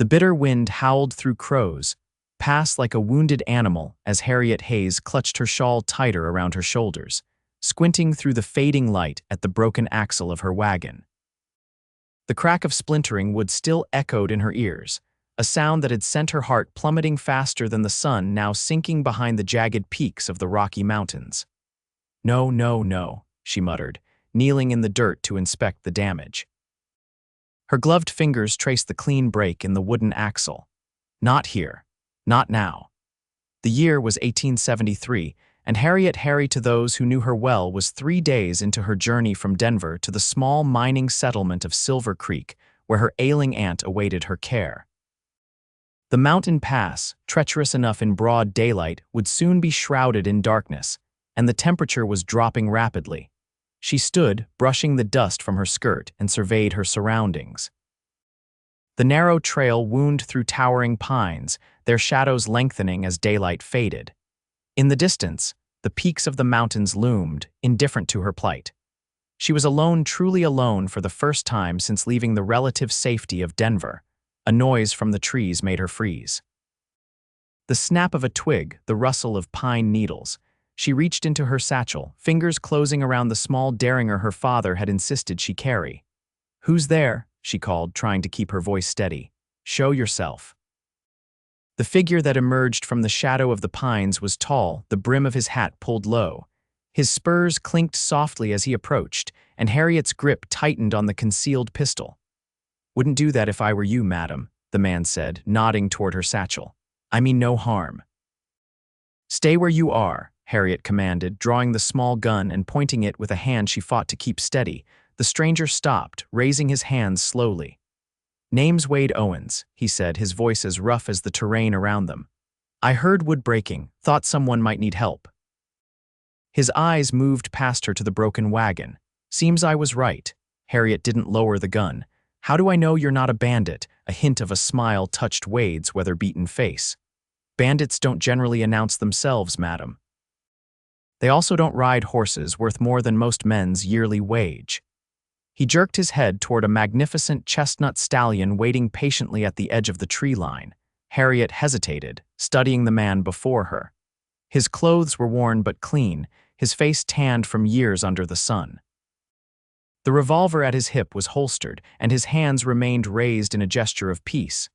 The bitter wind howled through Crowe's pass like a wounded animal as Harriet Hayes clutched her shawl tighter around her shoulders, squinting through the fading light at the broken axle of her wagon. The crack of splintering wood still echoed in her ears, a sound that had sent her heart plummeting faster than the sun now sinking behind the jagged peaks of the Rocky Mountains. "No, no, no," she muttered, kneeling in the dirt to inspect the damage. Her gloved fingers traced the clean break in the wooden axle. Not here. Not now. The year was 1873, and Harriet Harry to those who knew her well was 3 days into her journey from Denver to the small mining settlement of Silver Creek, where her ailing aunt awaited her care. The mountain pass, treacherous enough in broad daylight, would soon be shrouded in darkness, and the temperature was dropping rapidly. She stood, brushing the dust from her skirt, and surveyed her surroundings. The narrow trail wound through towering pines, their shadows lengthening as daylight faded. In the distance, the peaks of the mountains loomed, indifferent to her plight. She was alone, truly alone, for the first time since leaving the relative safety of Denver. A noise from the trees made her freeze. The snap of a twig, the rustle of pine needles. She reached into her satchel, fingers closing around the small derringer her father had insisted she carry. "Who's there?" she called, trying to keep her voice steady. "Show yourself." The figure that emerged from the shadow of the pines was tall, the brim of his hat pulled low. His spurs clinked softly as he approached, and Harriet's grip tightened on the concealed pistol. "Wouldn't do that if I were you, madam," the man said, nodding toward her satchel. "I mean no harm." "Stay where you are," Harriet commanded, drawing the small gun and pointing it with a hand she fought to keep steady. The stranger stopped, raising his hands slowly. "Name's Wade Owens," he said, his voice as rough as the terrain around them. "I heard wood breaking, thought someone might need help." His eyes moved past her to the broken wagon. "Seems I was right." Harriet didn't lower the gun. "How do I know you're not a bandit?" A hint of a smile touched Wade's weather-beaten face. "Bandits don't generally announce themselves, madam. They also don't ride horses worth more than most men's yearly wage." He jerked his head toward a magnificent chestnut stallion waiting patiently at the edge of the tree line. Harriet hesitated, studying the man before her. His clothes were worn but clean, his face tanned from years under the sun. The revolver at his hip was holstered, and his hands remained raised in a gesture of peace.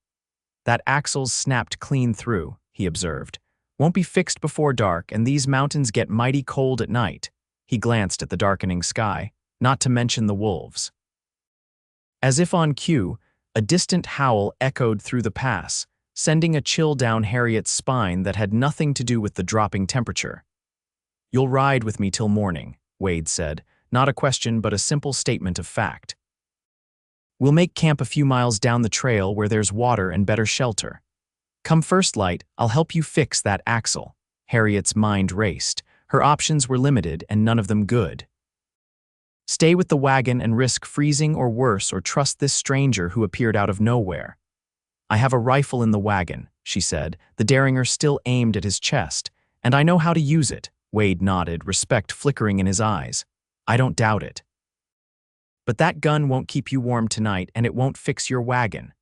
"That axle's snapped clean through," he observed. "Won't be fixed before dark, and these mountains get mighty cold at night." He glanced at the darkening sky, not to mention the wolves. As if on cue, a distant howl echoed through the pass, sending a chill down Harriet's spine that had nothing to do with the dropping temperature. "You'll ride with me till morning," Wade said, not a question but a simple statement of fact. "We'll make camp a few miles down the trail where there's water and better shelter. Come first light, I'll help you fix that axle." Harriet's mind raced. Her options were limited and none of them good. Stay with the wagon and risk freezing or worse, or trust this stranger who appeared out of nowhere. "I have a rifle in the wagon," she said, the derringer still aimed at his chest. "And I know how to use it." Wade nodded, respect flickering in his eyes. "I don't doubt it. But that gun won't keep you warm tonight, and it won't fix your wagon."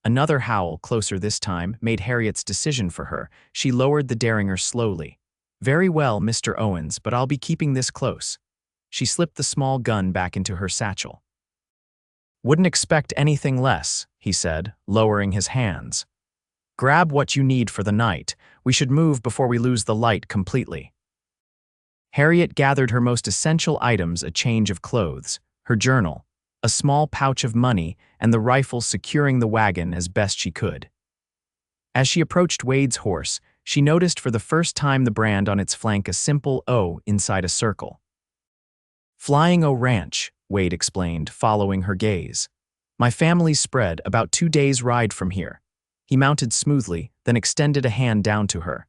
Another howl, closer this time, made Harriet's decision for her. She lowered the derringer slowly. "Very well, Mr. Owens, but I'll be keeping this close." She slipped the small gun back into her satchel. "Wouldn't expect anything less," he said, lowering his hands. "Grab what you need for the night. We should move before we lose the light completely." Harriet gathered her most essential items, a change of clothes, her journal, a small pouch of money, and the rifle securing the wagon as best she could. As she approached Wade's horse, she noticed for the first time the brand on its flank, a simple O inside a circle. "Flying O Ranch," Wade explained, following her gaze. "My family's spread about 2 days' ride from here." He mounted smoothly, then extended a hand down to her.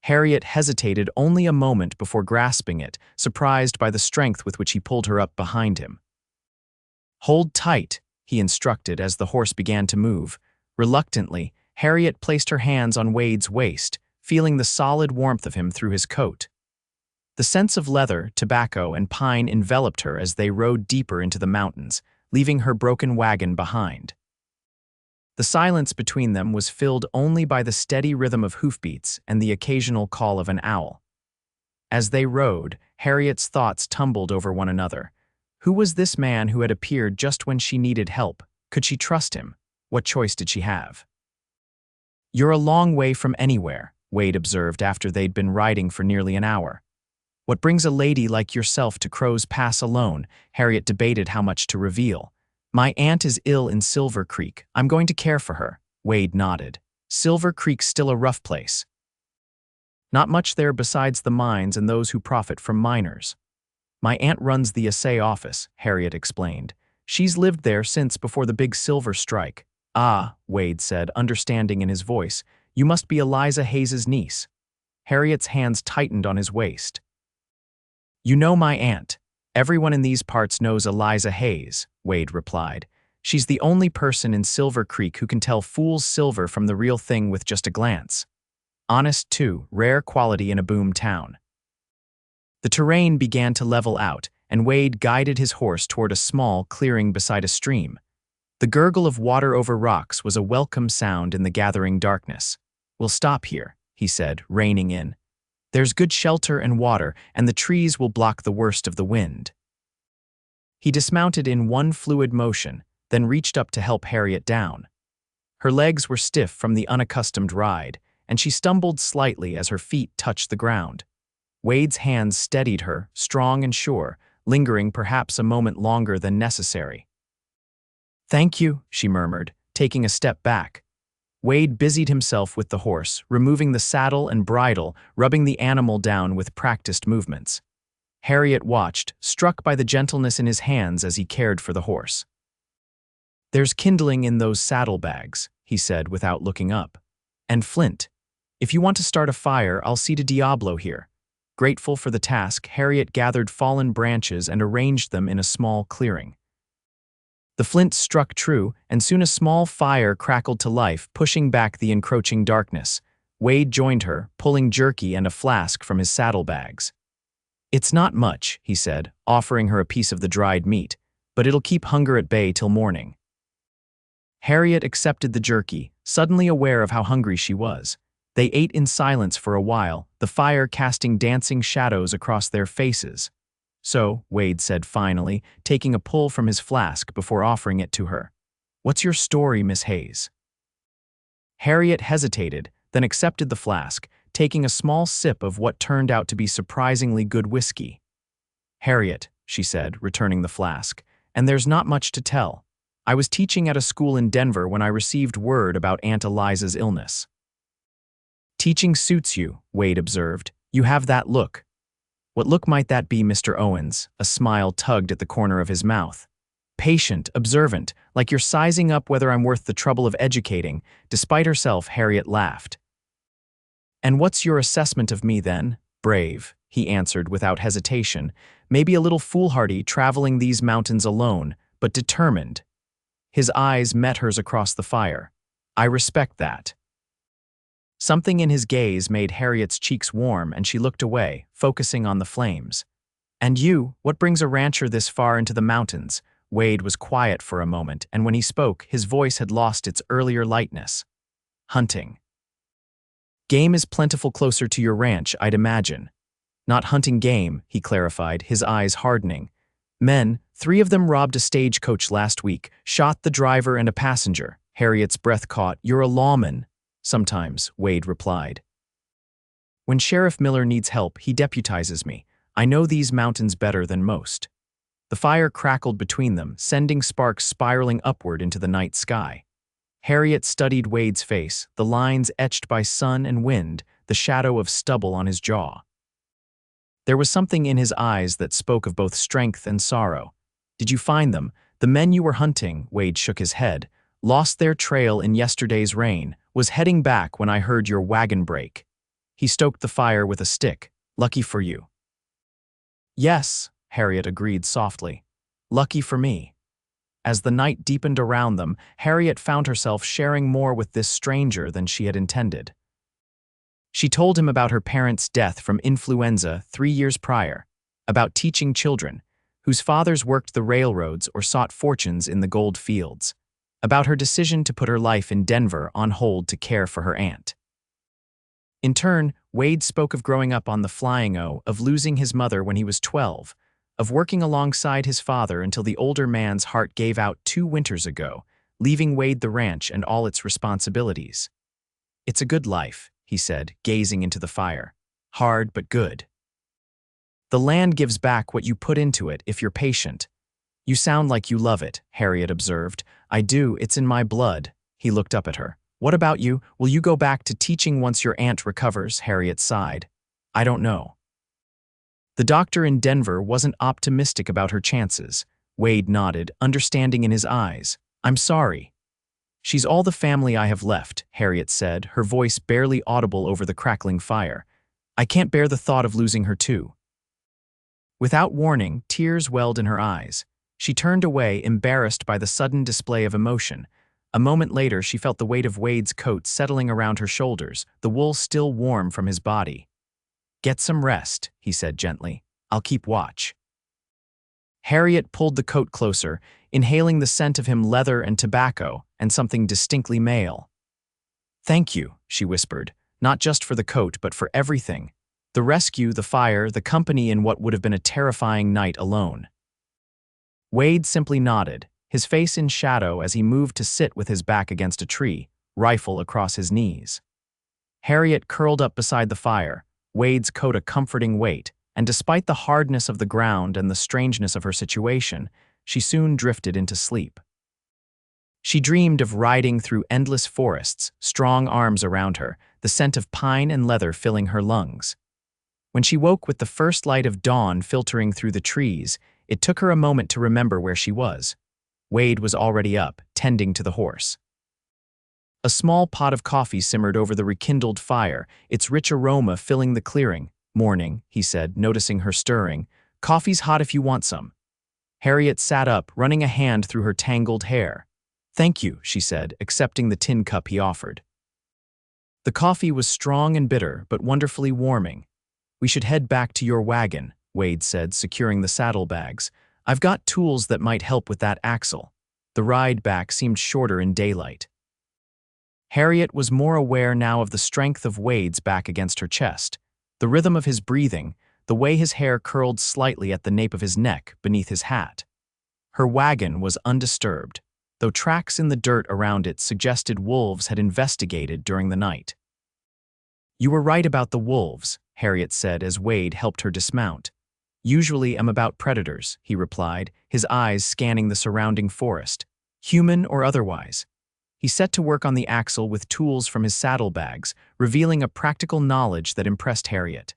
Harriet hesitated only a moment before grasping it, surprised by the strength with which he pulled her up behind him. "Hold tight," he instructed as the horse began to move. Reluctantly, Harriet placed her hands on Wade's waist, feeling the solid warmth of him through his coat. The scents of leather, tobacco, and pine enveloped her as they rode deeper into the mountains, leaving her broken wagon behind. The silence between them was filled only by the steady rhythm of hoofbeats and the occasional call of an owl. As they rode, Harriet's thoughts tumbled over one another. Who was this man who had appeared just when she needed help? Could she trust him? What choice did she have? "You're a long way from anywhere," Wade observed after they'd been riding for nearly an hour. "What brings a lady like yourself to Crow's Pass alone?" Harriet debated how much to reveal. "My aunt is ill in Silver Creek. I'm going to care for her." Wade nodded. "Silver Creek's still a rough place." "Not much there besides the mines and those who profit from miners." "My aunt runs the assay office," Harriet explained. "She's lived there since before the big silver strike." "Ah," Wade said, understanding in his voice. "You must be Eliza Hayes's niece." Harriet's hands tightened on his waist. "You know my aunt. Everyone in these parts knows Eliza Hayes," Wade replied. "She's the only person in Silver Creek who can tell fool's silver from the real thing with just a glance. Honest, too, rare quality in a boom town." The terrain began to level out, and Wade guided his horse toward a small clearing beside a stream. The gurgle of water over rocks was a welcome sound in the gathering darkness. "We'll stop here," he said, reining in. "There's good shelter and water, and the trees will block the worst of the wind." He dismounted in one fluid motion, then reached up to help Harriet down. Her legs were stiff from the unaccustomed ride, and she stumbled slightly as her feet touched the ground. Wade's hands steadied her, strong and sure, lingering perhaps a moment longer than necessary. "Thank you," she murmured, taking a step back. Wade busied himself with the horse, removing the saddle and bridle, rubbing the animal down with practiced movements. Harriet watched, struck by the gentleness in his hands as he cared for the horse. "There's kindling in those saddlebags," he said without looking up. "And flint. If you want to start a fire, I'll see to Diablo here." Grateful for the task, Harriet gathered fallen branches and arranged them in a small clearing. The flint struck true, and soon a small fire crackled to life, pushing back the encroaching darkness. Wade joined her, pulling jerky and a flask from his saddlebags. "It's not much," he said, offering her a piece of the dried meat, "but it'll keep hunger at bay till morning." Harriet accepted the jerky, suddenly aware of how hungry she was. They ate in silence for a while, the fire casting dancing shadows across their faces. "So," Wade said finally, taking a pull from his flask before offering it to her. "What's your story, Miss Hayes?" Harriet hesitated, then accepted the flask, taking a small sip of what turned out to be surprisingly good whiskey. "Harriet," she said, returning the flask, "and there's not much to tell. I was teaching at a school in Denver when I received word about Aunt Eliza's illness." "Teaching suits you," Wade observed. "You have that look." "What look might that be, Mr. Owens?" A smile tugged at the corner of his mouth. "Patient, observant, like you're sizing up whether I'm worth the trouble of educating." Despite herself, Harriet laughed. "And what's your assessment of me then?" "Brave," he answered without hesitation. "Maybe a little foolhardy traveling these mountains alone, but determined." His eyes met hers across the fire. "I respect that." Something in his gaze made Harriet's cheeks warm, and she looked away, focusing on the flames. "And you, what brings a rancher this far into the mountains?" Wade was quiet for a moment, and when he spoke, his voice had lost its earlier lightness. "Hunting." "Game is plentiful closer to your ranch, I'd imagine." "Not hunting game," he clarified, his eyes hardening. "Men, 3 of them robbed a stagecoach last week, shot the driver and a passenger." Harriet's breath caught. "You're a lawman." "Sometimes," Wade replied. "When Sheriff Miller needs help, he deputizes me. I know these mountains better than most." The fire crackled between them, sending sparks spiraling upward into the night sky. Harriet studied Wade's face, the lines etched by sun and wind, the shadow of stubble on his jaw. There was something in his eyes that spoke of both strength and sorrow. "Did you find them? The men you were hunting," Wade shook his head, "lost their trail in yesterday's rain, was heading back when I heard your wagon break." He stoked the fire with a stick. "Lucky for you." "Yes," Harriet agreed softly. "Lucky for me." As the night deepened around them, Harriet found herself sharing more with this stranger than she had intended. She told him about her parents' death from influenza 3 years prior, about teaching children, whose fathers worked the railroads or sought fortunes in the gold fields. about her decision to put her life in Denver on hold to care for her aunt. In turn, Wade spoke of growing up on the Flying O, of losing his mother when he was 12, of working alongside his father until the older man's heart gave out 2 winters ago, leaving Wade the ranch and all its responsibilities. "It's a good life," he said, gazing into the fire. "Hard but good. The land gives back what you put into it if you're patient." "You sound like you love it," Harriet observed. "I do, it's in my blood." He looked up at her. "What about you? Will you go back to teaching once your aunt recovers?" Harriet sighed. "I don't know." The doctor in Denver wasn't optimistic about her chances. Wade nodded, understanding in his eyes. "I'm sorry." "She's all the family I have left," Harriet said, her voice barely audible over the crackling fire. "I can't bear the thought of losing her too." Without warning, tears welled in her eyes. She turned away, embarrassed by the sudden display of emotion. A moment later, she felt the weight of Wade's coat settling around her shoulders, the wool still warm from his body. "Get some rest," he said gently. "I'll keep watch." Harriet pulled the coat closer, inhaling the scent of him leather and tobacco, and something distinctly male. "Thank you," she whispered, "not just for the coat, but for everything. The rescue, the fire, the company in what would have been a terrifying night alone." Wade simply nodded, his face in shadow as he moved to sit with his back against a tree, rifle across his knees. Harriet curled up beside the fire, Wade's coat a comforting weight, and despite the hardness of the ground and the strangeness of her situation, she soon drifted into sleep. She dreamed of riding through endless forests, strong arms around her, the scent of pine and leather filling her lungs. When she woke with the first light of dawn filtering through the trees, it took her a moment to remember where she was. Wade was already up, tending to the horse. A small pot of coffee simmered over the rekindled fire, its rich aroma filling the clearing. "Morning," he said, noticing her stirring. "Coffee's hot if you want some." Harriet sat up, running a hand through her tangled hair. "Thank you," she said, accepting the tin cup he offered. The coffee was strong and bitter, but wonderfully warming. "We should head back to your wagon," Wade said, securing the saddlebags. "I've got tools that might help with that axle." The ride back seemed shorter in daylight. Harriet was more aware now of the strength of Wade's back against her chest, the rhythm of his breathing, the way his hair curled slightly at the nape of his neck beneath his hat. Her wagon was undisturbed, though tracks in the dirt around it suggested wolves had investigated during the night. "You were right about the wolves," Harriet said as Wade helped her dismount. "Usually I'm about predators," he replied, his eyes scanning the surrounding forest, human or otherwise. He set to work on the axle with tools from his saddlebags, revealing a practical knowledge that impressed Harriet.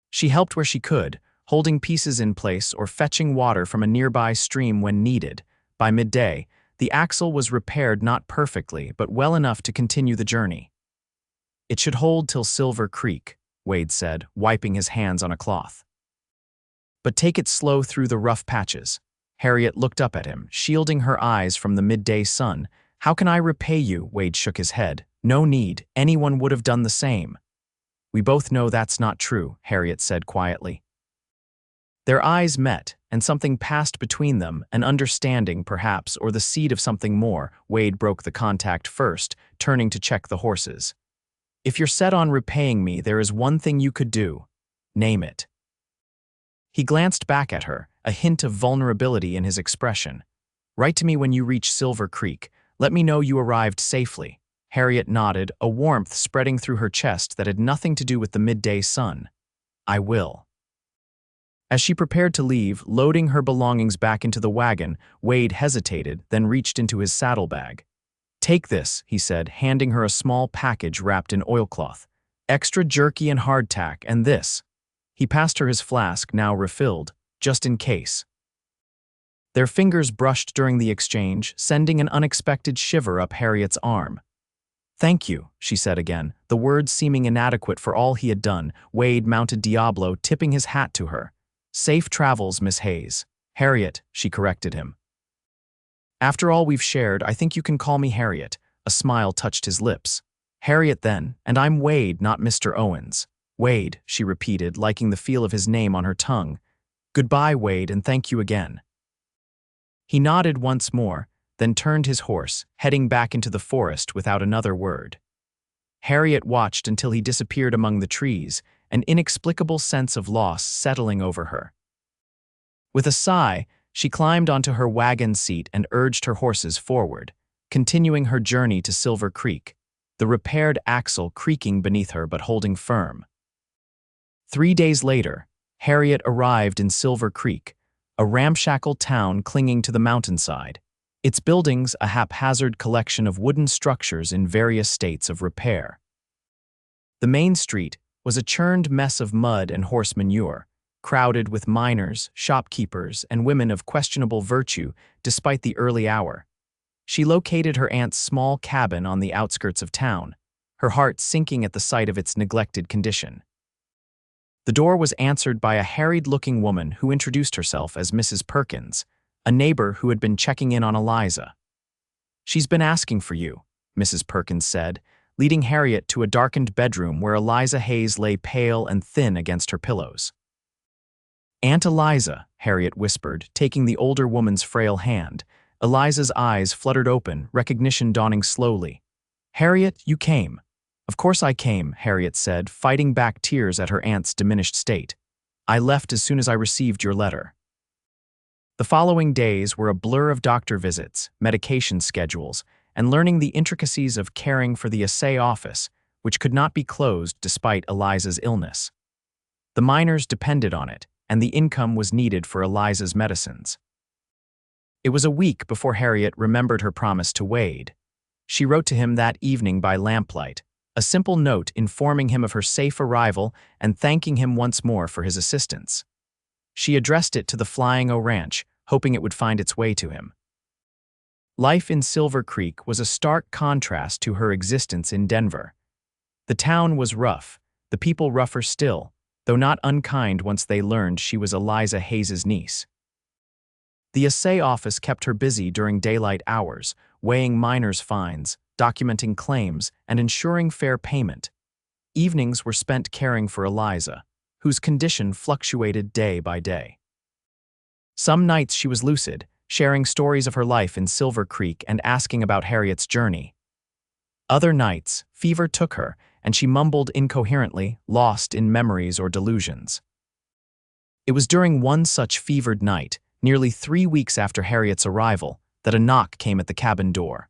She helped where she could, holding pieces in place or fetching water from a nearby stream when needed. By midday, the axle was repaired not perfectly, but well enough to continue the journey. "It should hold till Silver Creek," Wade said, wiping his hands on a cloth. "But take it slow through the rough patches." Harriet looked up at him, shielding her eyes from the midday sun. "How can I repay you?" Wade shook his head. "No need. Anyone would have done the same." "We both know that's not true," Harriet said quietly. Their eyes met, and something passed between them, an understanding perhaps, or the seed of something more. Wade broke the contact first, turning to check the horses. "If you're set on repaying me, there is one thing you could do. Name it." He glanced back at her, a hint of vulnerability in his expression. "Write to me when you reach Silver Creek. Let me know you arrived safely." Harriet nodded, a warmth spreading through her chest that had nothing to do with the midday sun. "I will." As she prepared to leave, loading her belongings back into the wagon, Wade hesitated, then reached into his saddlebag. "Take this," he said, handing her a small package wrapped in oilcloth. "Extra jerky and hardtack, and this." He passed her his flask, now refilled, just in case. Their fingers brushed during the exchange, sending an unexpected shiver up Harriet's arm. "Thank you," she said again, the words seeming inadequate for all he had done. Wade mounted Diablo, tipping his hat to her. "Safe travels, Miss Hayes." "Harriet," she corrected him. "After all we've shared, I think you can call me Harriet." A smile touched his lips. "Harriet then, and I'm Wade, not Mr. Owens." "Wade," she repeated, liking the feel of his name on her tongue. "Goodbye, Wade, and thank you again." He nodded once more, then turned his horse, heading back into the forest without another word. Harriet watched until he disappeared among the trees, an inexplicable sense of loss settling over her. With a sigh, she climbed onto her wagon seat and urged her horses forward, continuing her journey to Silver Creek, the repaired axle creaking beneath her but holding firm. 3 days later, Harriet arrived in Silver Creek, a ramshackle town clinging to the mountainside, its buildings a haphazard collection of wooden structures in various states of repair. The main street was a churned mess of mud and horse manure, crowded with miners, shopkeepers, and women of questionable virtue despite the early hour. She located her aunt's small cabin on the outskirts of town, her heart sinking at the sight of its neglected condition. The door was answered by a harried-looking woman who introduced herself as Mrs. Perkins, a neighbor who had been checking in on Eliza. "She's been asking for you," Mrs. Perkins said, leading Harriet to a darkened bedroom where Eliza Hayes lay pale and thin against her pillows. "Aunt Eliza," Harriet whispered, taking the older woman's frail hand. Eliza's eyes fluttered open, recognition dawning slowly. "Harriet, you came." "Of course I came," Harriet said, fighting back tears at her aunt's diminished state. "I left as soon as I received your letter." The following days were a blur of doctor visits, medication schedules, and learning the intricacies of caring for the assay office, which could not be closed despite Eliza's illness. The miners depended on it, and the income was needed for Eliza's medicines. It was a week before Harriet remembered her promise to Wade. She wrote to him that evening by lamplight, a simple note informing him of her safe arrival and thanking him once more for his assistance. She addressed it to the Flying O Ranch, hoping it would find its way to him. Life in Silver Creek was a stark contrast to her existence in Denver. The town was rough, the people rougher still, though not unkind once they learned she was Eliza Hayes' niece. The assay office kept her busy during daylight hours, weighing miners' fines, documenting claims, and ensuring fair payment. Evenings were spent caring for Eliza, whose condition fluctuated day by day. Some nights she was lucid, sharing stories of her life in Silver Creek and asking about Harriet's journey. Other nights, fever took her, and she mumbled incoherently, lost in memories or delusions. It was during one such fevered night, nearly 3 weeks after Harriet's arrival, that a knock came at the cabin door.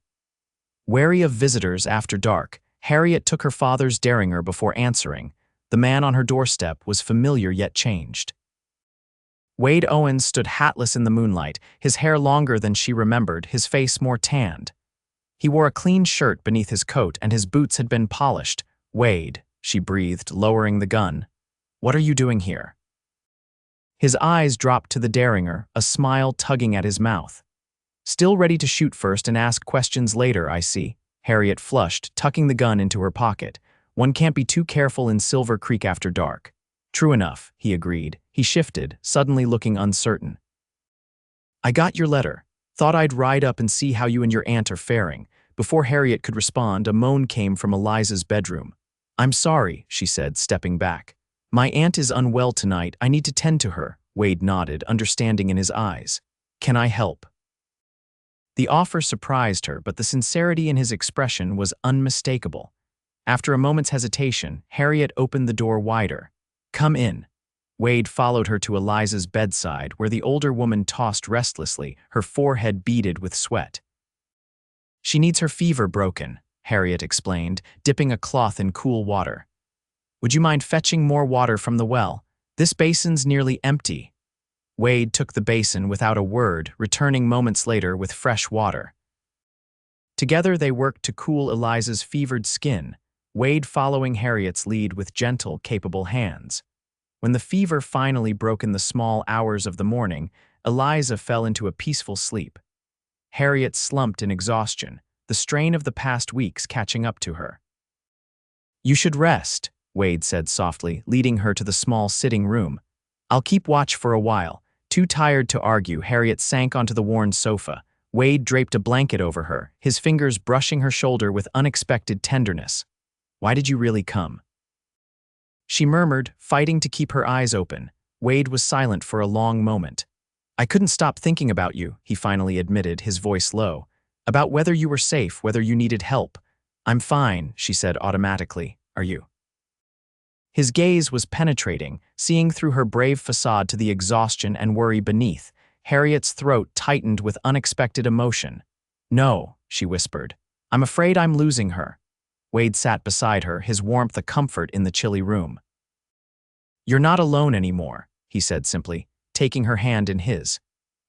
Wary of visitors after dark, Harriet took her father's derringer before answering. The man on her doorstep was familiar yet changed. Wade Owens stood hatless in the moonlight, his hair longer than she remembered, his face more tanned. He wore a clean shirt beneath his coat and his boots had been polished. "Wade," she breathed, lowering the gun. "What are you doing here?" His eyes dropped to the derringer, a smile tugging at his mouth. "Still ready to shoot first and ask questions later, I see." Harriet flushed, tucking the gun into her pocket. "One can't be too careful in Silver Creek after dark." "True enough," he agreed. He shifted, suddenly looking uncertain. "I got your letter. Thought I'd ride up and see how you and your aunt are faring." Before Harriet could respond, a moan came from Eliza's bedroom. "I'm sorry," she said, stepping back. "My aunt is unwell tonight. I need to tend to her." Wade nodded, understanding in his eyes. "Can I help?" The offer surprised her, but the sincerity in his expression was unmistakable. After a moment's hesitation, Harriet opened the door wider. "Come in." Wade followed her to Eliza's bedside, where the older woman tossed restlessly, her forehead beaded with sweat. "She needs her fever broken," Harriet explained, dipping a cloth in cool water. "Would you mind fetching more water from the well? This basin's nearly empty." Wade took the basin without a word, returning moments later with fresh water. Together they worked to cool Eliza's fevered skin, Wade following Harriet's lead with gentle, capable hands. When the fever finally broke in the small hours of the morning, Eliza fell into a peaceful sleep. Harriet slumped in exhaustion, the strain of the past weeks catching up to her. "You should rest," Wade said softly, leading her to the small sitting room. "I'll keep watch for a while." Too tired to argue, Harriet sank onto the worn sofa. Wade draped a blanket over her, his fingers brushing her shoulder with unexpected tenderness. "Why did you really come?" She murmured, fighting to keep her eyes open. Wade was silent for a long moment. "I couldn't stop thinking about you," he finally admitted, his voice low. About whether you were safe, whether you needed help. I'm fine, she said automatically. Are you? His gaze was penetrating, seeing through her brave facade to the exhaustion and worry beneath. Harriet's throat tightened with unexpected emotion. No, she whispered. I'm afraid I'm losing her. Wade sat beside her, his warmth a comfort in the chilly room. You're not alone anymore, he said simply, taking her hand in his.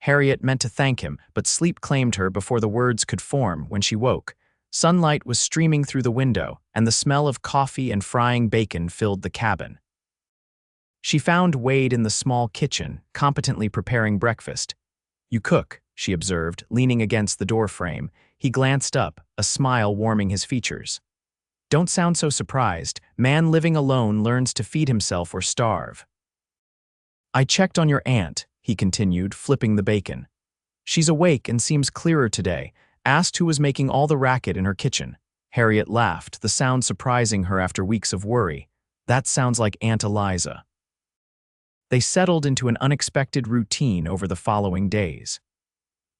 Harriet meant to thank him, but sleep claimed her before the words could form. When she woke, sunlight was streaming through the window, and the smell of coffee and frying bacon filled the cabin. She found Wade in the small kitchen, competently preparing breakfast. You cook, she observed, leaning against the doorframe. He glanced up, a smile warming his features. Don't sound so surprised. Man living alone learns to feed himself or starve. I checked on your aunt, he continued, flipping the bacon. She's awake and seems clearer today. Asked who was making all the racket in her kitchen. Harriet laughed, the sound surprising her after weeks of worry. That sounds like Aunt Eliza. They settled into an unexpected routine over the following days.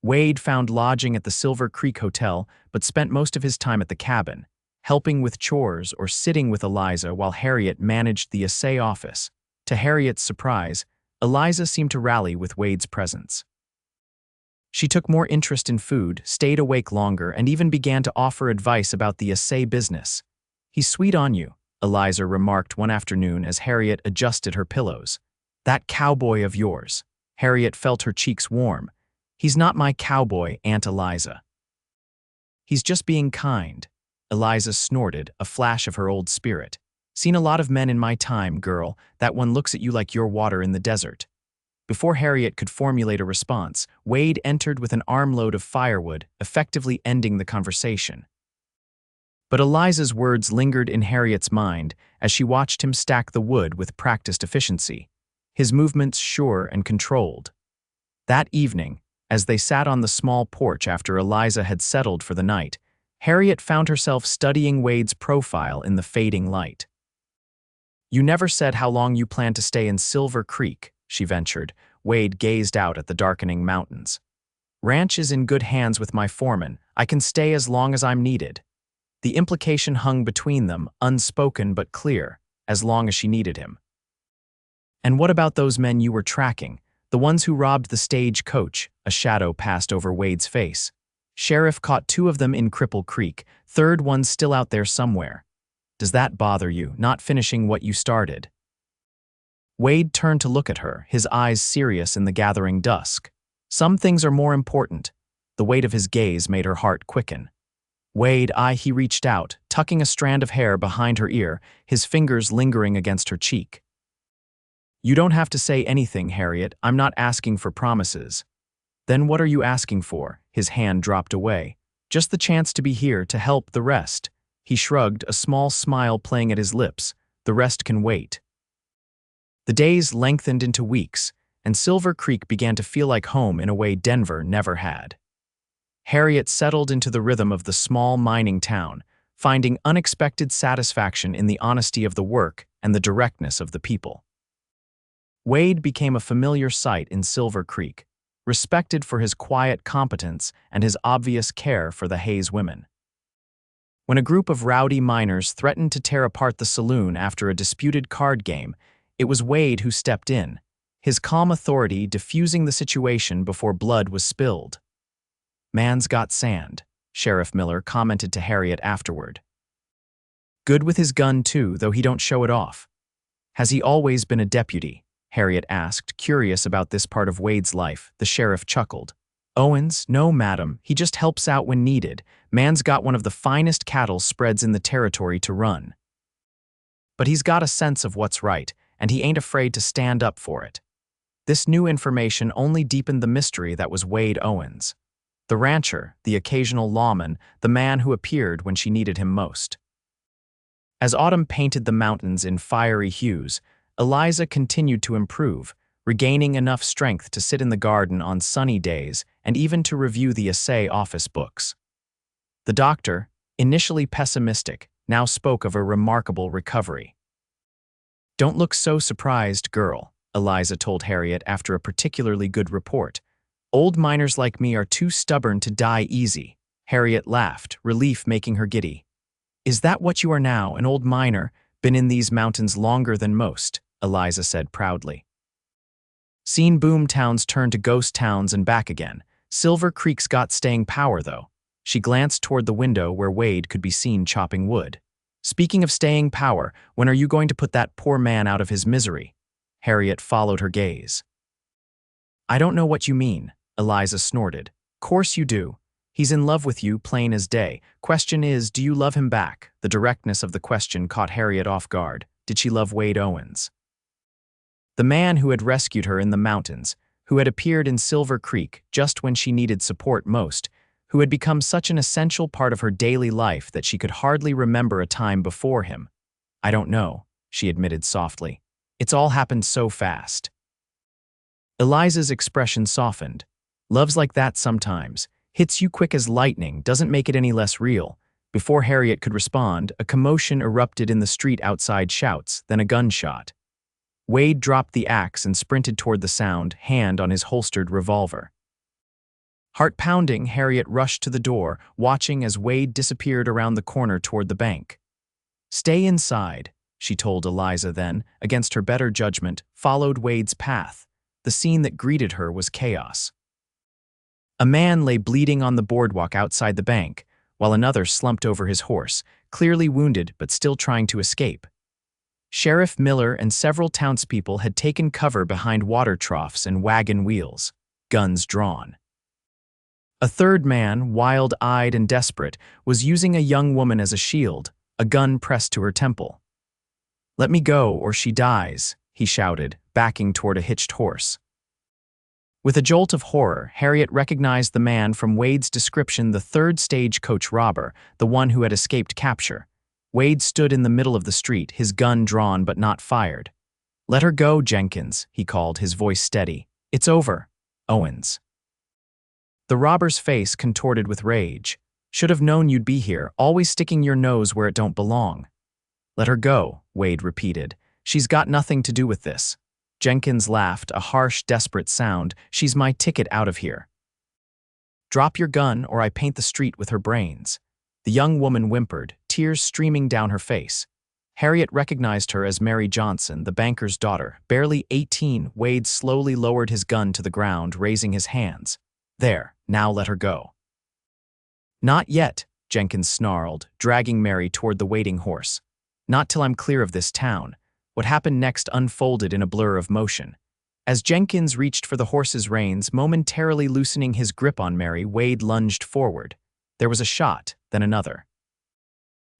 Wade found lodging at the Silver Creek Hotel, but spent most of his time at the cabin, helping with chores or sitting with Eliza while Harriet managed the assay office. To Harriet's surprise, Eliza seemed to rally with Wade's presence. She took more interest in food, stayed awake longer, and even began to offer advice about the assay business. He's sweet on you, Eliza remarked one afternoon as Harriet adjusted her pillows. That cowboy of yours. Harriet felt her cheeks warm. He's not my cowboy, Aunt Eliza. He's just being kind. Eliza snorted, a flash of her old spirit. Seen a lot of men in my time, girl. That one looks at you like you're water in the desert. Before Harriet could formulate a response, Wade entered with an armload of firewood, effectively ending the conversation. But Eliza's words lingered in Harriet's mind as she watched him stack the wood with practiced efficiency, his movements sure and controlled. That evening, as they sat on the small porch after Eliza had settled for the night, Harriet found herself studying Wade's profile in the fading light. You never said how long you plan to stay in Silver Creek, she ventured. Wade gazed out at the darkening mountains. Ranch is in good hands with my foreman. I can stay as long as I'm needed. The implication hung between them, unspoken but clear, as long as she needed him. And what about those men you were tracking, the ones who robbed the stage coach? A shadow passed over Wade's face. Sheriff caught 2 of them in Cripple Creek, third one's still out there somewhere. Does that bother you, not finishing what you started? Wade turned to look at her, his eyes serious in the gathering dusk. Some things are more important. The weight of his gaze made her heart quicken. Wade, he reached out, tucking a strand of hair behind her ear, his fingers lingering against her cheek. You don't have to say anything, Harriet. I'm not asking for promises. Then what are you asking for? His hand dropped away. Just the chance to be here to help the rest. He shrugged, a small smile playing at his lips. The rest can wait. The days lengthened into weeks, and Silver Creek began to feel like home in a way Denver never had. Harriet settled into the rhythm of the small mining town, finding unexpected satisfaction in the honesty of the work and the directness of the people. Wade became a familiar sight in Silver Creek, respected for his quiet competence and his obvious care for the Hayes women. When a group of rowdy miners threatened to tear apart the saloon after a disputed card game, it was Wade who stepped in, his calm authority diffusing the situation before blood was spilled. Man's got sand, Sheriff Miller commented to Harriet afterward. Good with his gun too, though he don't show it off. Has he always been a deputy? Harriet asked, curious about this part of Wade's life. The sheriff chuckled. Owens, no, madam, he just helps out when needed. Man's got one of the finest cattle spreads in the territory to run. But he's got a sense of what's right, and he ain't afraid to stand up for it. This new information only deepened the mystery that was Wade Owens. The rancher, the occasional lawman, the man who appeared when she needed him most. As autumn painted the mountains in fiery hues, Eliza continued to improve, regaining enough strength to sit in the garden on sunny days and even to review the assay office books. The doctor, initially pessimistic, now spoke of a remarkable recovery. Don't look so surprised, girl, Eliza told Harriet after a particularly good report. Old miners like me are too stubborn to die easy. Harriet laughed, relief making her giddy. Is that what you are now, an old miner, been in these mountains longer than most? Eliza said proudly. Seen boom towns turn to ghost towns and back again. Silver Creek's got staying power, though. She glanced toward the window where Wade could be seen chopping wood. Speaking of staying power, when are you going to put that poor man out of his misery? Harriet followed her gaze. I don't know what you mean, Eliza snorted. Course you do. He's in love with you, plain as day. Question is, do you love him back? The directness of the question caught Harriet off guard. Did she love Wade Owens? The man who had rescued her in the mountains, who had appeared in Silver Creek just when she needed support most, who had become such an essential part of her daily life that she could hardly remember a time before him. I don't know, she admitted softly. It's all happened so fast. Eliza's expression softened. Love's like that sometimes. Hits you quick as lightning, doesn't make it any less real. Before Harriet could respond, a commotion erupted in the street outside, shouts, then a gunshot. Wade dropped the axe and sprinted toward the sound, hand on his holstered revolver. Heart-pounding, Harriet rushed to the door, watching as Wade disappeared around the corner toward the bank. Stay inside, she told Eliza then, against her better judgment, followed Wade's path. The scene that greeted her was chaos. A man lay bleeding on the boardwalk outside the bank, while another slumped over his horse, clearly wounded but still trying to escape. Sheriff Miller and several townspeople had taken cover behind water troughs and wagon wheels, guns drawn. A third man, wild-eyed and desperate, was using a young woman as a shield, a gun pressed to her temple. Let me go or she dies, he shouted, backing toward a hitched horse. With a jolt of horror, Harriet recognized the man from Wade's description, the third stagecoach robber, the one who had escaped capture. Wade stood in the middle of the street, his gun drawn but not fired. Let her go, Jenkins, he called, his voice steady. It's over, Owens. The robber's face contorted with rage. Should have known you'd be here, always sticking your nose where it don't belong. Let her go, Wade repeated. She's got nothing to do with this. Jenkins laughed, a harsh, desperate sound. She's my ticket out of here. Drop your gun or I paint the street with her brains. The young woman whimpered, tears streaming down her face. Harriet recognized her as Mary Johnson, the banker's daughter. Barely 18, Wade slowly lowered his gun to the ground, raising his hands. There, now let her go. Not yet, Jenkins snarled, dragging Mary toward the waiting horse. Not till I'm clear of this town. What happened next unfolded in a blur of motion. As Jenkins reached for the horse's reins, momentarily loosening his grip on Mary, Wade lunged forward. There was a shot, then another.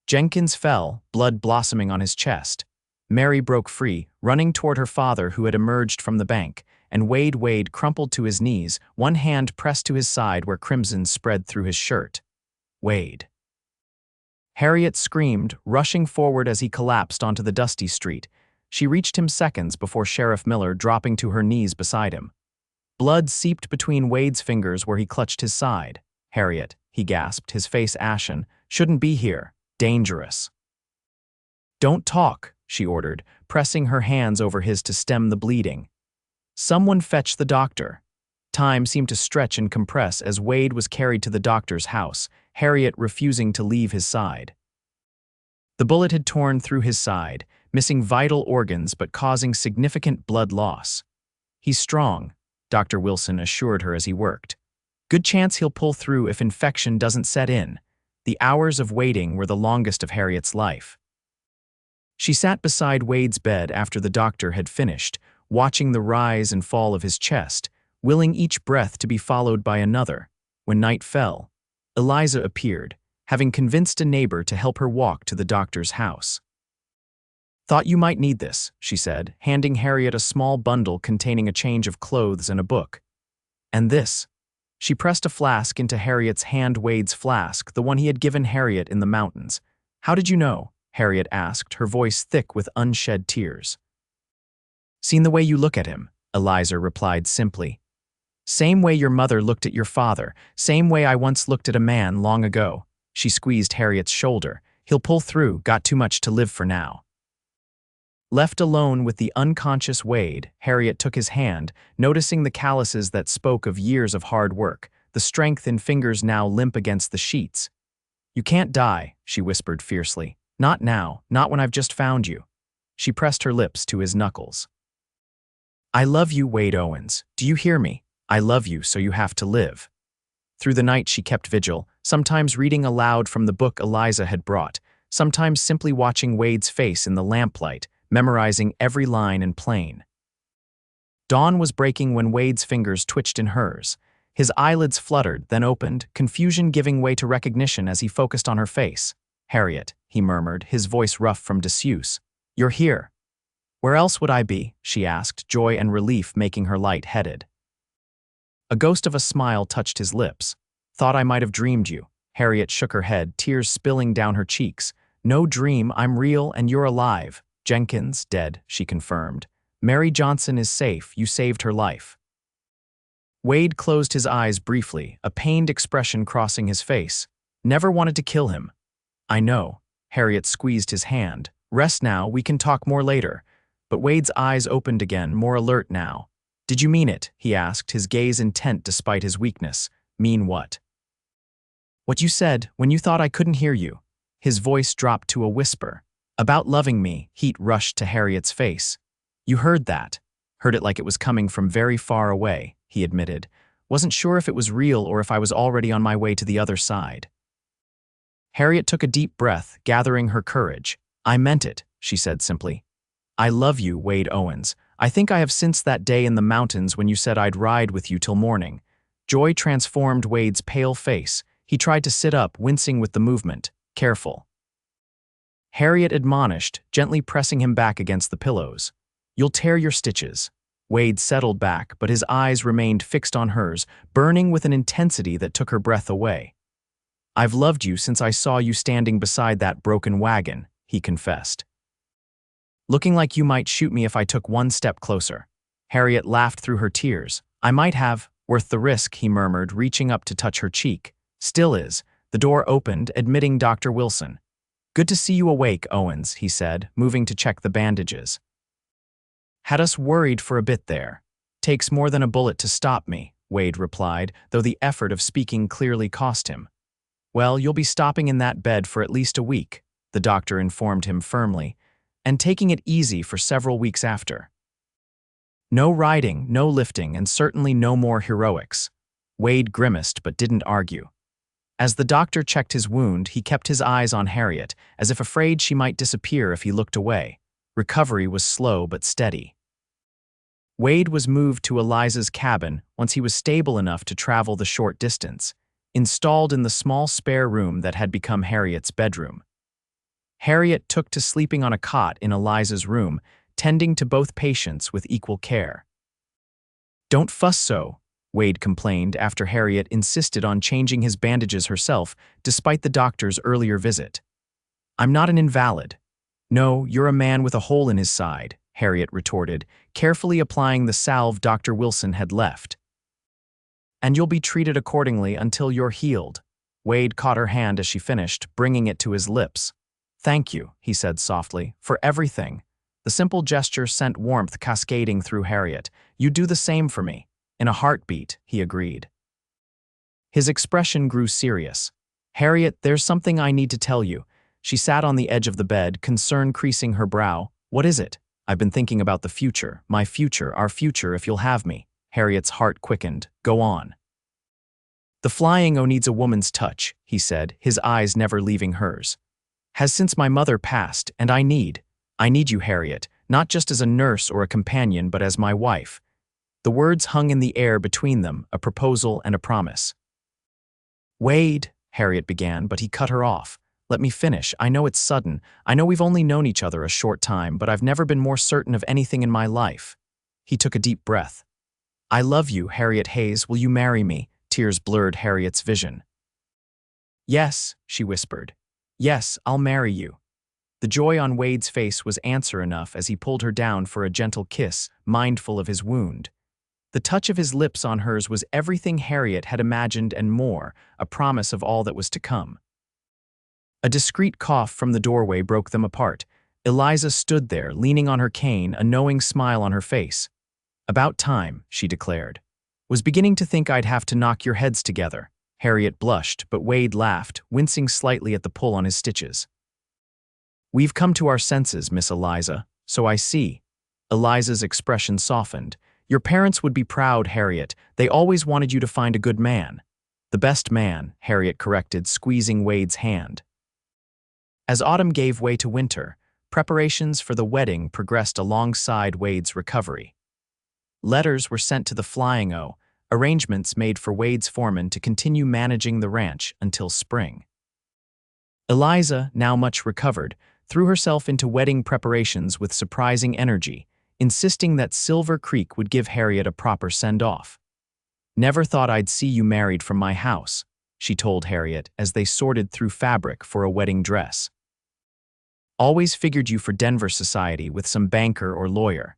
Jenkins fell, blood blossoming on his chest. Mary broke free, running toward her father who had emerged from the bank, and Wade crumpled to his knees, one hand pressed to his side where crimson spread through his shirt. Wade. Harriet screamed, rushing forward as he collapsed onto the dusty street. She reached him seconds before Sheriff Miller, dropping to her knees beside him. Blood seeped between Wade's fingers where he clutched his side. Harriet, he gasped, his face ashen, shouldn't be here. Dangerous. Don't talk, she ordered, pressing her hands over his to stem the bleeding. Someone fetch the doctor. Time seemed to stretch and compress as Wade was carried to the doctor's house, Harriet refusing to leave his side. The bullet had torn through his side, missing vital organs but causing significant blood loss. He's strong, Dr. Wilson assured her as he worked. Good chance he'll pull through if infection doesn't set in. The hours of waiting were the longest of Harriet's life. She sat beside Wade's bed after the doctor had finished, watching the rise and fall of his chest, willing each breath to be followed by another. When night fell, Eliza appeared, having convinced a neighbor to help her walk to the doctor's house. Thought you might need this, she said, handing Harriet a small bundle containing a change of clothes and a book. And this. She pressed a flask into Harriet's hand, Wade's flask, the one he had given Harriet in the mountains. How did you know? Harriet asked, her voice thick with unshed tears. Seen the way you look at him, Eliza replied simply. Same way your mother looked at your father, same way I once looked at a man long ago. She squeezed Harriet's shoulder. He'll pull through, got too much to live for now. Left alone with the unconscious Wade, Harriet took his hand, noticing the calluses that spoke of years of hard work, the strength in fingers now limp against the sheets. "You can't die," she whispered fiercely. "Not now, not when I've just found you." She pressed her lips to his knuckles. "I love you, Wade Owens. Do you hear me? I love you, so you have to live." Through the night she kept vigil, sometimes reading aloud from the book Eliza had brought, sometimes simply watching Wade's face in the lamplight, memorizing every line in plain. Dawn was breaking when Wade's fingers twitched in hers. His eyelids fluttered, then opened, confusion giving way to recognition as he focused on her face. "Harriet," he murmured, his voice rough from disuse. "You're here." "Where else would I be?" she asked, joy and relief making her light-headed. A ghost of a smile touched his lips. "Thought I might have dreamed you." Harriet shook her head, tears spilling down her cheeks. "No dream, I'm real and you're alive." "Jenkins, dead," she confirmed. "Mary Johnson is safe, you saved her life." Wade closed his eyes briefly, a pained expression crossing his face. "Never wanted to kill him." "I know." Harriet squeezed his hand. "Rest now, we can talk more later." But Wade's eyes opened again, more alert now. "Did you mean it?" he asked, his gaze intent despite his weakness. "Mean what?" "What you said, when you thought I couldn't hear you." His voice dropped to a whisper. "About loving me." Heat rushed to Harriet's face. "You heard that." "Heard it like it was coming from very far away," he admitted. "Wasn't sure if it was real or if I was already on my way to the other side." Harriet took a deep breath, gathering her courage. "I meant it," she said simply. "I love you, Wade Owens. I think I have since that day in the mountains when you said I'd ride with you till morning." Joy transformed Wade's pale face. He tried to sit up, wincing with the movement. "Careful." Harriet admonished, gently pressing him back against the pillows. "You'll tear your stitches." Wade settled back, but his eyes remained fixed on hers, burning with an intensity that took her breath away. "I've loved you since I saw you standing beside that broken wagon," he confessed. "Looking like you might shoot me if I took one step closer." Harriet laughed through her tears. "I might have. Worth the risk," he murmured, reaching up to touch her cheek. "Still is." The door opened, admitting Dr. Wilson. "Good to see you awake, Owens," he said, moving to check the bandages. "Had us worried for a bit there." "Takes more than a bullet to stop me," Wade replied, though the effort of speaking clearly cost him. "Well, you'll be stopping in that bed for at least a week," the doctor informed him firmly, "and taking it easy for several weeks after. No riding, no lifting, and certainly no more heroics." Wade grimaced but didn't argue. As the doctor checked his wound, he kept his eyes on Harriet, as if afraid she might disappear if he looked away. Recovery was slow but steady. Wade was moved to Eliza's cabin once he was stable enough to travel the short distance, installed in the small spare room that had become Harriet's bedroom. Harriet took to sleeping on a cot in Eliza's room, tending to both patients with equal care. "Don't fuss so," Wade complained after Harriet insisted on changing his bandages herself despite the doctor's earlier visit. "I'm not an invalid." "No, you're a man with a hole in his side," Harriet retorted, carefully applying the salve Dr. Wilson had left. "And you'll be treated accordingly until you're healed." Wade caught her hand as she finished, bringing it to his lips. "Thank you," he said softly, "for everything." The simple gesture sent warmth cascading through Harriet. "You do the same for me." "In a heartbeat," he agreed. His expression grew serious. "Harriet, there's something I need to tell you." She sat on the edge of the bed, concern creasing her brow. "What is it?" "I've been thinking about the future. My future, our future, if you'll have me." Harriet's heart quickened. "Go on." "The flying-o needs a woman's touch," he said, his eyes never leaving hers. "Has since my mother passed, and I need you, Harriet, not just as a nurse or a companion, but as my wife." The words hung in the air between them, a proposal and a promise. "Wade," Harriet began, but he cut her off. "Let me finish. I know it's sudden. I know we've only known each other a short time, but I've never been more certain of anything in my life." He took a deep breath. "I love you, Harriet Hayes. Will you marry me?" Tears blurred Harriet's vision. "Yes," she whispered. "Yes, I'll marry you." The joy on Wade's face was answer enough as he pulled her down for a gentle kiss, mindful of his wound. The touch of his lips on hers was everything Harriet had imagined and more, a promise of all that was to come. A discreet cough from the doorway broke them apart. Eliza stood there, leaning on her cane, a knowing smile on her face. "About time," she declared. Was beginning to think I'd have to knock your heads together. Harriet blushed, but Wade laughed, wincing slightly at the pull on his stitches. We've come to our senses, Miss Eliza, so I see. Eliza's expression softened. Your parents would be proud, Harriet. They always wanted you to find a good man. The best man, Harriet corrected, squeezing Wade's hand. As autumn gave way to winter, preparations for the wedding progressed alongside Wade's recovery. Letters were sent to the Flying O, arrangements made for Wade's foreman to continue managing the ranch until spring. Eliza, now much recovered, threw herself into wedding preparations with surprising energy, insisting that Silver Creek would give Harriet a proper send-off. "Never thought I'd see you married from my house," she told Harriet as they sorted through fabric for a wedding dress. "Always figured you for Denver society with some banker or lawyer."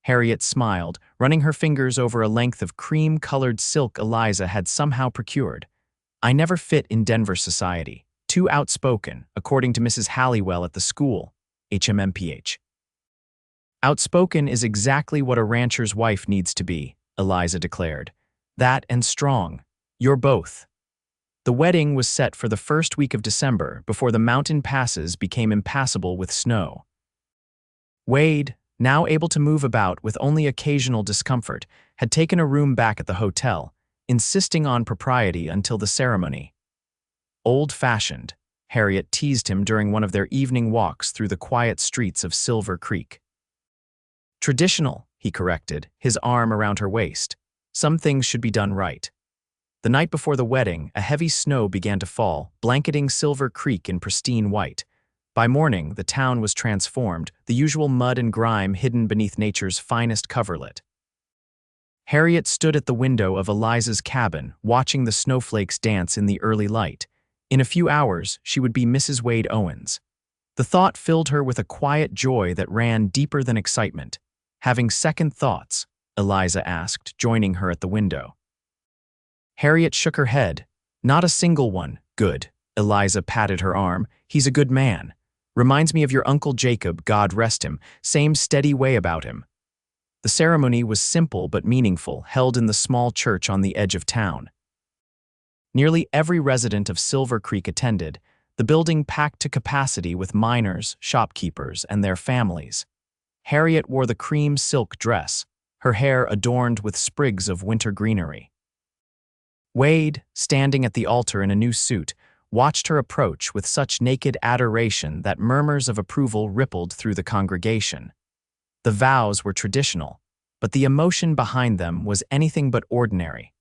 Harriet smiled, running her fingers over a length of cream-colored silk Eliza had somehow procured. "I never fit in Denver society. Too outspoken, according to Mrs. Halliwell at the school, HMMPH. Outspoken is exactly what a rancher's wife needs to be," Eliza declared. "That and strong. You're both." The wedding was set for the first week of December before the mountain passes became impassable with snow. Wade, now able to move about with only occasional discomfort, had taken a room back at the hotel, insisting on propriety until the ceremony. "Old-fashioned," Harriet teased him during one of their evening walks through the quiet streets of Silver Creek. "Traditional," he corrected, his arm around her waist. "Some things should be done right." The night before the wedding, a heavy snow began to fall, blanketing Silver Creek in pristine white. By morning, the town was transformed, the usual mud and grime hidden beneath nature's finest coverlet. Harriet stood at the window of Eliza's cabin, watching the snowflakes dance in the early light. In a few hours, she would be Mrs. Wade Owens. The thought filled her with a quiet joy that ran deeper than excitement. "Having second thoughts?" Eliza asked, joining her at the window. Harriet shook her head. "Not a single one." "Good." Eliza patted her arm. "He's a good man. Reminds me of your Uncle Jacob, God rest him. Same steady way about him." The ceremony was simple but meaningful, held in the small church on the edge of town. Nearly every resident of Silver Creek attended, the building packed to capacity with miners, shopkeepers, and their families. Harriet wore the cream silk dress, her hair adorned with sprigs of winter greenery. Wade, standing at the altar in a new suit, watched her approach with such naked adoration that murmurs of approval rippled through the congregation. The vows were traditional, but the emotion behind them was anything but ordinary.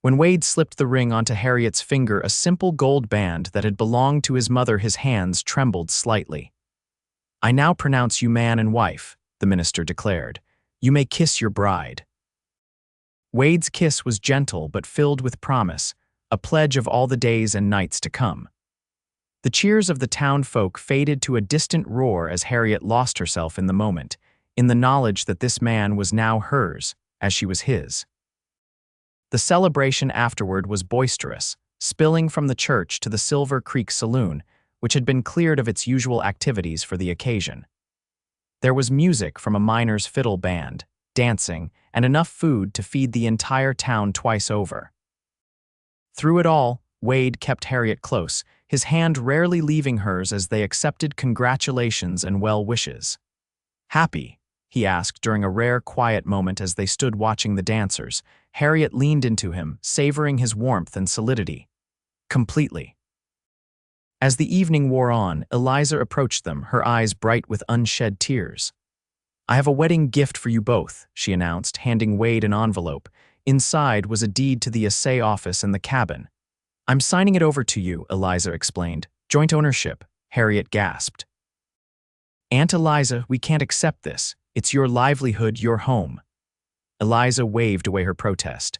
When Wade slipped the ring onto Harriet's finger, a simple gold band that had belonged to his mother, his hands trembled slightly. "I now pronounce you man and wife," the minister declared. "You may kiss your bride." Wade's kiss was gentle but filled with promise, a pledge of all the days and nights to come. The cheers of the town folk faded to a distant roar as Harriet lost herself in the moment, in the knowledge that this man was now hers, as she was his. The celebration afterward was boisterous, spilling from the church to the Silver Creek saloon, which had been cleared of its usual activities for the occasion. There was music from a miner's fiddle band, dancing, and enough food to feed the entire town twice over. Through it all, Wade kept Harriet close, his hand rarely leaving hers as they accepted congratulations and well wishes. "Happy?" he asked during a rare quiet moment as they stood watching the dancers. Harriet leaned into him, savoring his warmth and solidity. "Completely." As the evening wore on, Eliza approached them, her eyes bright with unshed tears. "I have a wedding gift for you both," she announced, handing Wade an envelope. Inside was a deed to the assay office and the cabin. "I'm signing it over to you," Eliza explained. "Joint ownership," Harriet gasped. "Aunt Eliza, we can't accept this. It's your livelihood, your home." Eliza waved away her protest.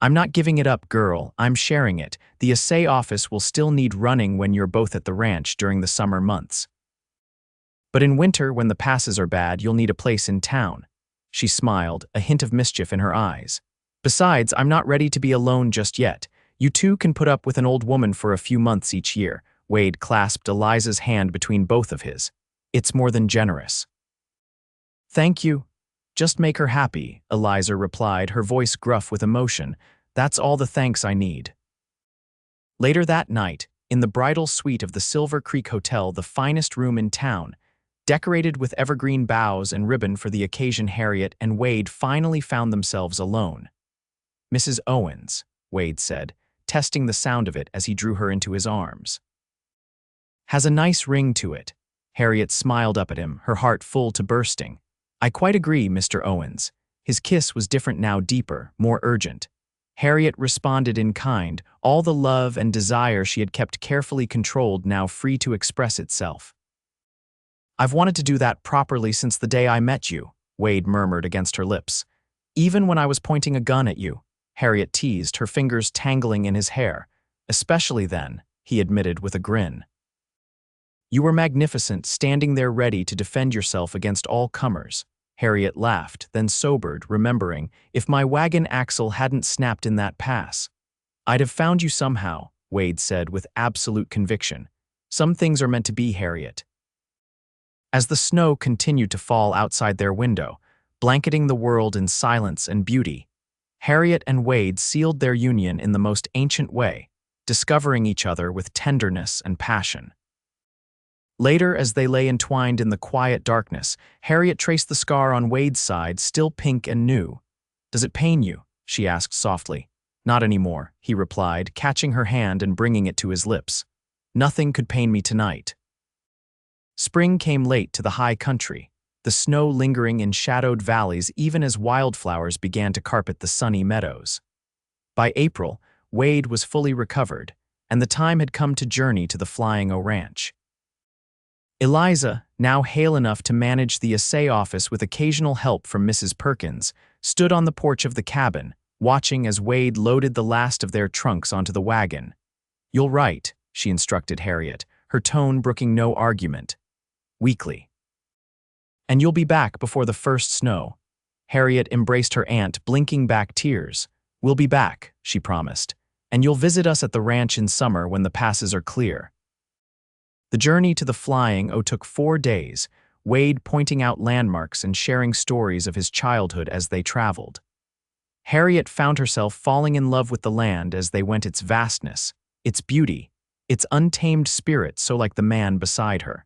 "I'm not giving it up, girl. I'm sharing it. The assay office will still need running when you're both at the ranch during the summer months. But in winter, when the passes are bad, you'll need a place in town." She smiled, a hint of mischief in her eyes. "Besides, I'm not ready to be alone just yet. You two can put up with an old woman for a few months each year." Wade clasped Eliza's hand between both of his. "It's more than generous." "Thank you." Just make her happy, Eliza replied, her voice gruff with emotion. That's all the thanks I need. Later that night, in the bridal suite of the Silver Creek Hotel, the finest room in town, decorated with evergreen boughs and ribbon for the occasion, Harriet and Wade finally found themselves alone. Mrs. Owens, Wade said, testing the sound of it as he drew her into his arms. Has a nice ring to it. Harriet smiled up at him, her heart full to bursting. I quite agree, Mr. Owens. His kiss was different now, deeper, more urgent. Harriet responded in kind, all the love and desire she had kept carefully controlled now free to express itself. I've wanted to do that properly since the day I met you, Wade murmured against her lips. Even when I was pointing a gun at you, Harriet teased, her fingers tangling in his hair. Especially then, he admitted with a grin. You were magnificent, standing there ready to defend yourself against all comers. Harriet laughed, then sobered, remembering, if my wagon axle hadn't snapped in that pass. I'd have found you somehow, Wade said with absolute conviction. Some things are meant to be, Harriet. As the snow continued to fall outside their window, blanketing the world in silence and beauty, Harriet and Wade sealed their union in the most ancient way, discovering each other with tenderness and passion. Later, as they lay entwined in the quiet darkness, Harriet traced the scar on Wade's side, still pink and new. Does it pain you? She asked softly. Not anymore, he replied, catching her hand and bringing it to his lips. Nothing could pain me tonight. Spring came late to the high country, the snow lingering in shadowed valleys even as wildflowers began to carpet the sunny meadows. By April, Wade was fully recovered, and the time had come to journey to the Flying O Ranch. Eliza, now hale enough to manage the assay office with occasional help from Mrs. Perkins, stood on the porch of the cabin, watching as Wade loaded the last of their trunks onto the wagon. You'll write, she instructed Harriet, her tone brooking no argument. Weakly. And you'll be back before the first snow. Harriet embraced her aunt, blinking back tears. We'll be back, she promised, and you'll visit us at the ranch in summer when the passes are clear. The journey to the Flying O took 4 days, Wade pointing out landmarks and sharing stories of his childhood as they traveled. Harriet found herself falling in love with the land as they went, its vastness, its beauty, its untamed spirit so like the man beside her.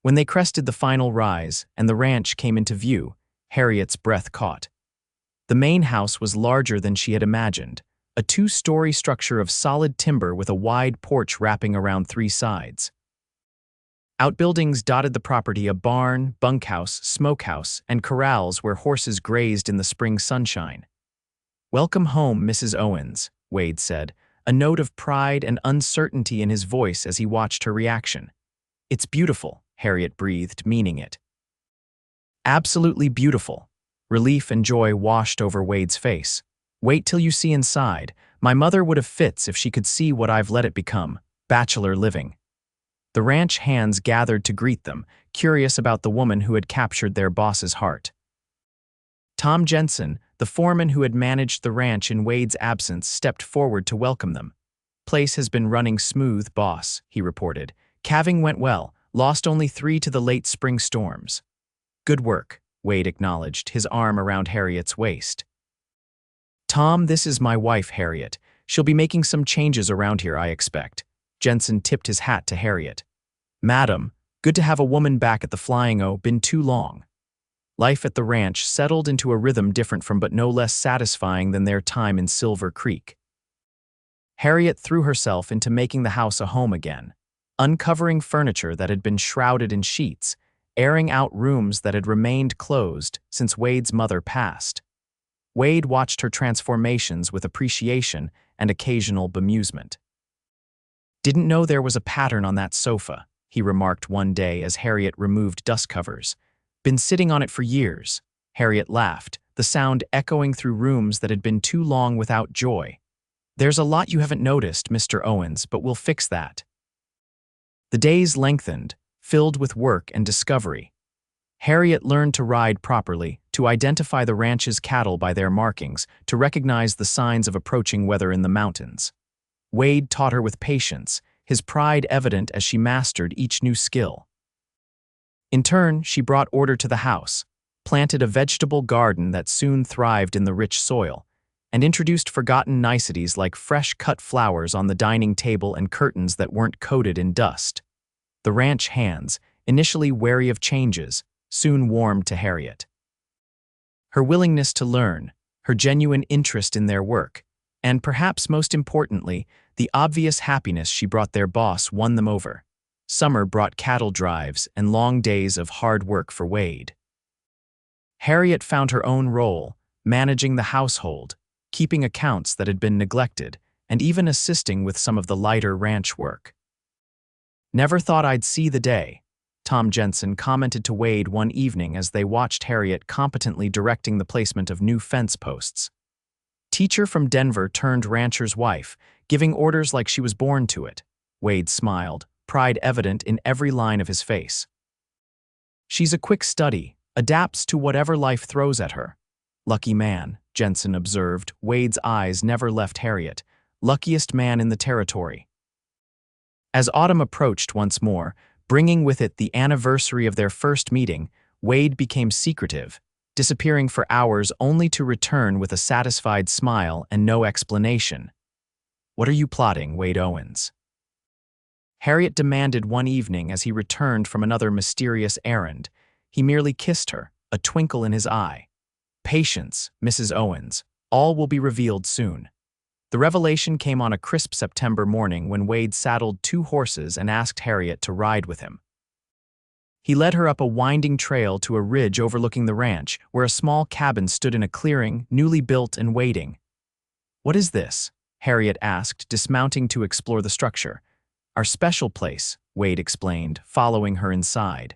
When they crested the final rise and the ranch came into view, Harriet's breath caught. The main house was larger than she had imagined, a 2-story structure of solid timber with a wide porch wrapping around 3 sides. Outbuildings dotted the property, a barn, bunkhouse, smokehouse, and corrals where horses grazed in the spring sunshine. Welcome home, Mrs. Owens, Wade said, a note of pride and uncertainty in his voice as he watched her reaction. It's beautiful, Harriet breathed, meaning it. Absolutely beautiful. Relief and joy washed over Wade's face. Wait till you see inside. My mother would have fits if she could see what I've let it become, bachelor living. The ranch hands gathered to greet them, curious about the woman who had captured their boss's heart. Tom Jensen, the foreman who had managed the ranch in Wade's absence, stepped forward to welcome them. Place has been running smooth, boss, he reported. Calving went well, lost only 3 to the late spring storms. Good work, Wade acknowledged, his arm around Harriet's waist. Tom, this is my wife, Harriet. She'll be making some changes around here, I expect. Jensen tipped his hat to Harriet. Madam, good to have a woman back at the Flying O, been too long. Life at the ranch settled into a rhythm different from but no less satisfying than their time in Silver Creek. Harriet threw herself into making the house a home again, uncovering furniture that had been shrouded in sheets, airing out rooms that had remained closed since Wade's mother passed. Wade watched her transformations with appreciation and occasional bemusement. Didn't know there was a pattern on that sofa, he remarked one day as Harriet removed dust covers. Been sitting on it for years. Harriet laughed, the sound echoing through rooms that had been too long without joy. There's a lot you haven't noticed, Mr. Owens, but we'll fix that. The days lengthened, filled with work and discovery. Harriet learned to ride properly, to identify the ranch's cattle by their markings, to recognize the signs of approaching weather in the mountains. Wade taught her with patience, his pride evident as she mastered each new skill. In turn, she brought order to the house, planted a vegetable garden that soon thrived in the rich soil, and introduced forgotten niceties like fresh-cut flowers on the dining table and curtains that weren't coated in dust. The ranch hands, initially wary of changes, soon warmed to Harriet. Her willingness to learn, her genuine interest in their work, and perhaps most importantly, the obvious happiness she brought their boss won them over. Summer brought cattle drives and long days of hard work for Wade. Harriet found her own role, managing the household, keeping accounts that had been neglected, and even assisting with some of the lighter ranch work. "Never thought I'd see the day," Tom Jensen commented to Wade one evening as they watched Harriet competently directing the placement of new fence posts. Teacher from Denver turned rancher's wife, giving orders like she was born to it. Wade smiled, pride evident in every line of his face. "She's a quick study, adapts to whatever life throws at her." "Lucky man," Jensen observed. Wade's eyes never left Harriet. Luckiest man in the territory. As autumn approached once more, bringing with it the anniversary of their first meeting, Wade became secretive, disappearing for hours only to return with a satisfied smile and no explanation. "What are you plotting, Wade Owens?" Harriet demanded one evening as he returned from another mysterious errand. He merely kissed her, a twinkle in his eye. "Patience, Mrs. Owens. All will be revealed soon." The revelation came on a crisp September morning when Wade saddled 2 horses and asked Harriet to ride with him. He led her up a winding trail to a ridge overlooking the ranch, where a small cabin stood in a clearing, newly built and waiting. "What is this?" Harriet asked, dismounting to explore the structure. "Our special place," Wade explained, following her inside.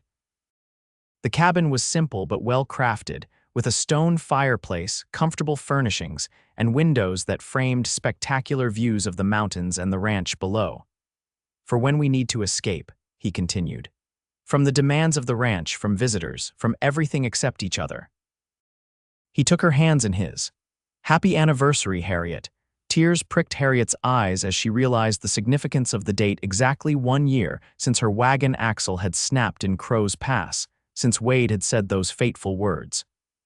The cabin was simple but well-crafted, with a stone fireplace, comfortable furnishings, and windows that framed spectacular views of the mountains and the ranch below. "For when we need to escape," he continued. "From the demands of the ranch, from visitors, from everything except each other." He took her hands in his. "Happy anniversary, Harriet." Tears pricked Harriet's eyes as she realized the significance of the date. Exactly 1 year since her wagon axle had snapped in Crowe's Pass, since Wade had said those fateful words.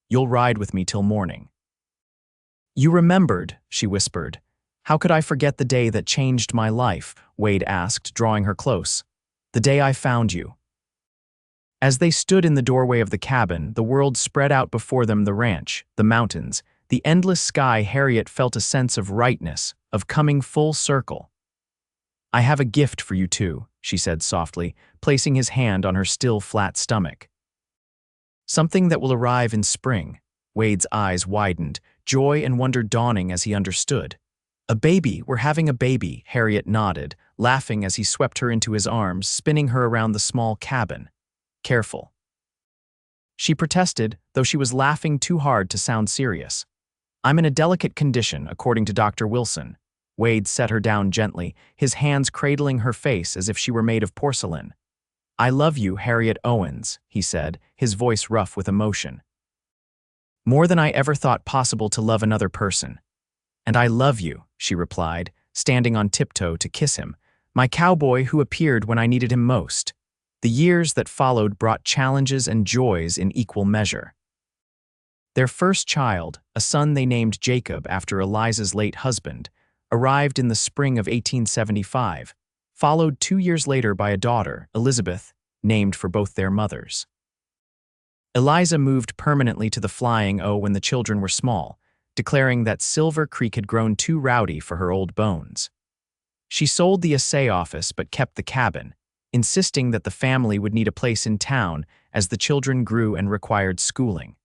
"You'll ride with me till morning." "You remembered," she whispered. "How could I forget the day that changed my life?" Wade asked, drawing her close. "The day I found you." As they stood in the doorway of the cabin, the world spread out before them: the ranch, the mountains, the endless sky. Harriet felt a sense of rightness, of coming full circle. "I have a gift for you too," she said softly, placing his hand on her still flat stomach. "Something that will arrive in spring." Wade's eyes widened, joy and wonder dawning as he understood. "A baby, we're having a baby," Harriet nodded, laughing as he swept her into his arms, spinning her around the small cabin. "Careful." She protested, though she was laughing too hard to sound serious. "I'm in a delicate condition, according to Dr. Wilson." Wade set her down gently, his hands cradling her face as if she were made of porcelain. "I love you, Harriet Owens," he said, his voice rough with emotion. "More than I ever thought possible to love another person." "And I love you," she replied, standing on tiptoe to kiss him, "my cowboy who appeared when I needed him most." The years that followed brought challenges and joys in equal measure. Their first child, a son they named Jacob after Eliza's late husband, arrived in the spring of 1875, followed 2 years later by a daughter, Elizabeth, named for both their mothers. Eliza moved permanently to the Flying O when the children were small, declaring that Silver Creek had grown too rowdy for her old bones. She sold the assay office but kept the cabin, insisting that the family would need a place in town as the children grew and required schooling.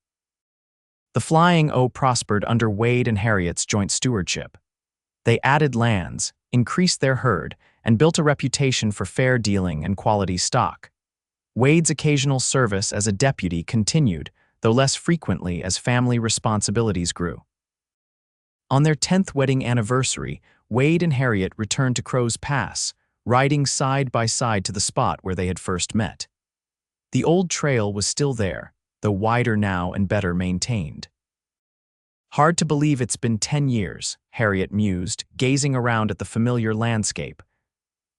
The Flying O prospered under Wade and Harriet's joint stewardship. They added lands, increased their herd, and built a reputation for fair dealing and quality stock. Wade's occasional service as a deputy continued, though less frequently as family responsibilities grew. On their 10th wedding anniversary, Wade and Harriet returned to Crowe's Pass, riding side by side to the spot where they had first met. The old trail was still there, though wider now and better maintained. "Hard to believe it's been 10 years, Harriet mused, gazing around at the familiar landscape.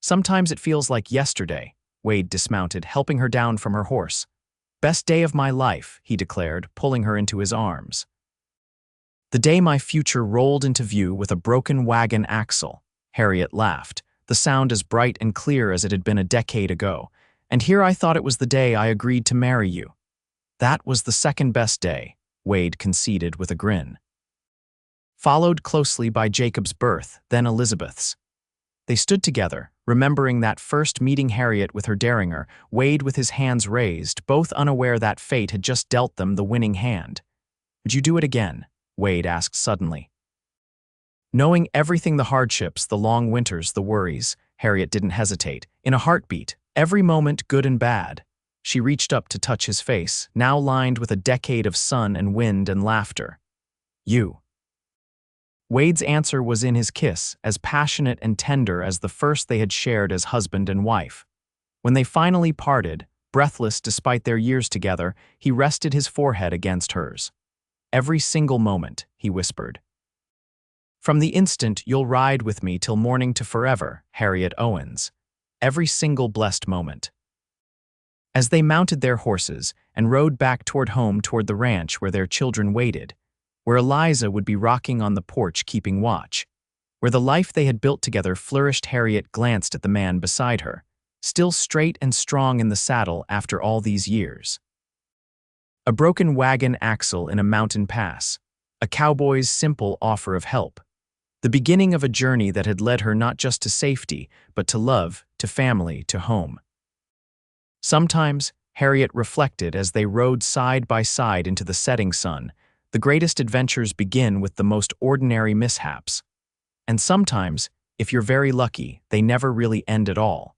"Sometimes it feels like yesterday," Wade dismounted, helping her down from her horse. Best day of my life, he declared, pulling her into his arms. The day my future rolled into view with a broken wagon axle. Harriet laughed, the sound as bright and clear as it had been a decade ago. And here I thought it was the day I agreed to marry you. That was the second best day, Wade conceded with a grin. Followed closely by Jacob's birth, then Elizabeth's. They stood together, remembering that first meeting Harriet with her derringer, Wade with his hands raised, both unaware that fate had just dealt them the winning hand. Would you do it again? Wade asked suddenly. Knowing everything, the hardships, the long winters, the worries, Harriet didn't hesitate. In a heartbeat, every moment good and bad. She reached up to touch his face, now lined with a decade of sun and wind and laughter. You. Wade's answer was in his kiss, as passionate and tender as the first they had shared as husband and wife. When they finally parted, breathless despite their years together, he rested his forehead against hers. Every single moment, he whispered. From the instant you'll ride with me till morning to forever, Harriet Owens. Every single blessed moment. As they mounted their horses and rode back toward home, toward the ranch where their children waited, where Eliza would be rocking on the porch keeping watch, where the life they had built together flourished, Harriet glanced at the man beside her, still straight and strong in the saddle after all these years. A broken wagon axle in a mountain pass, a cowboy's simple offer of help, the beginning of a journey that had led her not just to safety, but to love, to family, to home. Sometimes, Harriet reflected as they rode side by side into the setting sun, the greatest adventures begin with the most ordinary mishaps. And sometimes, if you're very lucky, they never really end at all.